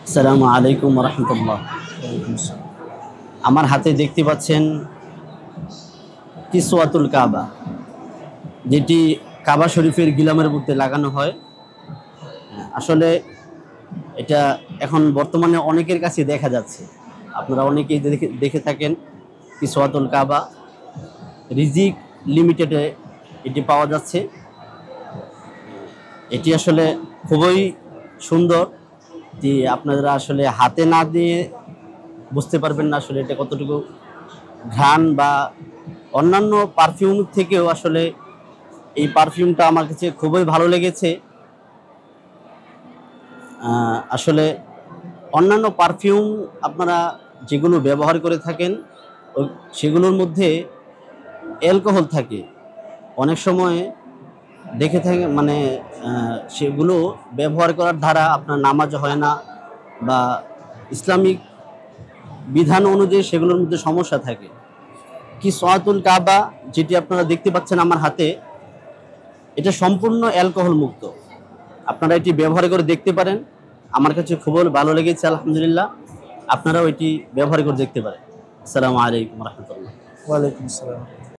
আসসালামু আলাইকুম রহমতুল্লাহ। আমার হাতে দেখতে পাচ্ছেন কিসওয়াতুল কাবা, যেটি কাবা শরীফের গিলামের মধ্যে লাগানো হয়। আসলে এটা এখন বর্তমানে অনেকের কাছে দেখা যাচ্ছে, আপনারা অনেকেই দেখে থাকেন। কিসওয়াতুল কাবা রিজিক লিমিটেডে এটি পাওয়া যাচ্ছে। এটি আসলে খুবই সুন্দর, যে আপনারা আসলে হাতে না দিয়ে বুঝতে পারবেন না আসলে এটা কতটুকু ঘ্রাণ, বা অন্যান্য পারফিউম থেকেও আসলে এই পারফিউমটা আমার কাছে খুবই ভালো লেগেছে। আসলে অন্যান্য পারফিউম আপনারা যেগুলো ব্যবহার করে থাকেন সেগুলোর মধ্যে অ্যালকোহল থাকে, অনেক সময় দেখে থাকে, মানে সেগুলো ব্যবহার করার দ্বারা আপনার নামাজ হয় না, বা ইসলামিক বিধান অনুযায়ী সেগুলোর মধ্যে সমস্যা থাকে। কিসওয়াতুল কাবা যেটি আপনারা দেখতে পাচ্ছেন আমার হাতে, এটা সম্পূর্ণ অ্যালকোহল মুক্ত। আপনারা এটি ব্যবহার করে দেখতে পারেন, আমার কাছে খুবই ভালো লেগেছে আলহামদুলিল্লাহ। আপনারাও এটি ব্যবহার করে দেখতে পারেন। আসসালামু আলাইকুম রহমতুল্লাহ। ওয়ালাইকুম আসসালাম।